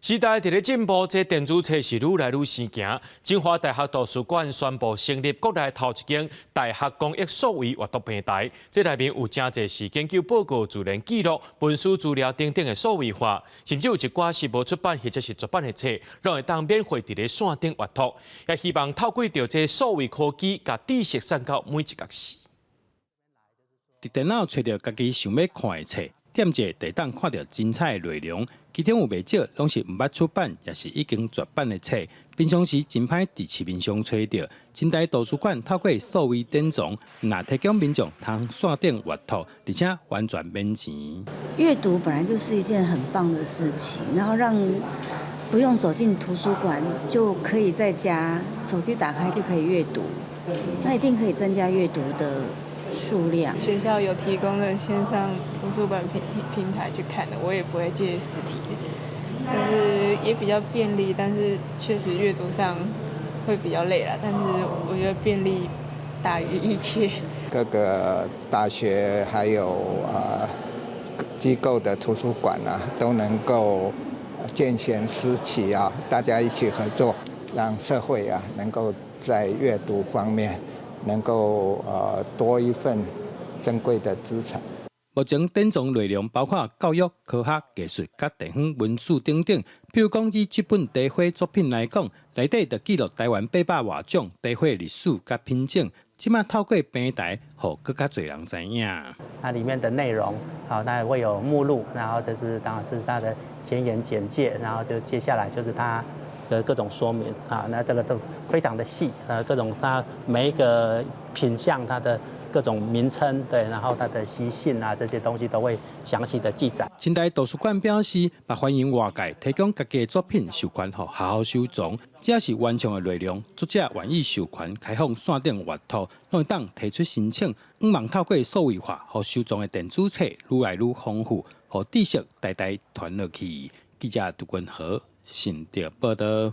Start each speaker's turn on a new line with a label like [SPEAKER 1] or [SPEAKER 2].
[SPEAKER 1] 时代伫咧进步，这电子册是愈来愈先行。清华大学图书馆宣布成立国内头一间大学公益数位阅读平台，这内面有真侪是研究报告、自然记录、文书资料等等的数位化，甚至有一寡是无出版或者是绝版的册，拢会当免费伫咧线顶阅读。也希望透过着这数位科技，甲知识送到每一角时。
[SPEAKER 2] 伫电脑找到家己想要看的册，点者就当看到精彩的内容。其中有袂少拢是毋捌出版，也是已经绝版的册。平常时真歹伫市面上找到。清大图书馆透过数位典藏，那提供民众通线顶阅读，而且完全免钱。
[SPEAKER 3] 阅读本来就是一件很棒的事情，然后让不用走进图书馆就可以在家手机打开就可以阅读，那一定可以增加阅读的数量。
[SPEAKER 4] 学校有提供的线上图书馆平台去看的，我也不会借实体的，就是也比较便利，但是确实阅读上会比较累啦。但是我觉得便利大于一切。
[SPEAKER 5] 各个大学还有机构的图书馆啊，都能够见贤思齐啊，大家一起合作，让社会啊能够在阅读方面能够多一份珍贵的资产。
[SPEAKER 2] 目前典藏内容包括教育、科学、艺术、甲地方文书等等。譬如讲，以这本茶花作品来讲，内底就记录台湾800多种茶花历史甲品种。即马透过平台，互更加侪人知影。
[SPEAKER 6] 它里面的内容，好，那会有目录，然后当然是它的前言简介，然后就接下来就是它的各种说明啊，那这个都非常的细，各种它每一个品项它的各种名称，对，然后它的习性啊，这些东西都会详细的记载。
[SPEAKER 2] 清大图书馆表示，也欢迎外界提供家己的作品授权，好好收藏。只要是完全的内容，作者愿意授权开放线顶阅读，拢会当提出申请。希望透过数位化，和收藏的电子册愈来愈丰富，和知识代代传落去。记者杜君和新竹报道。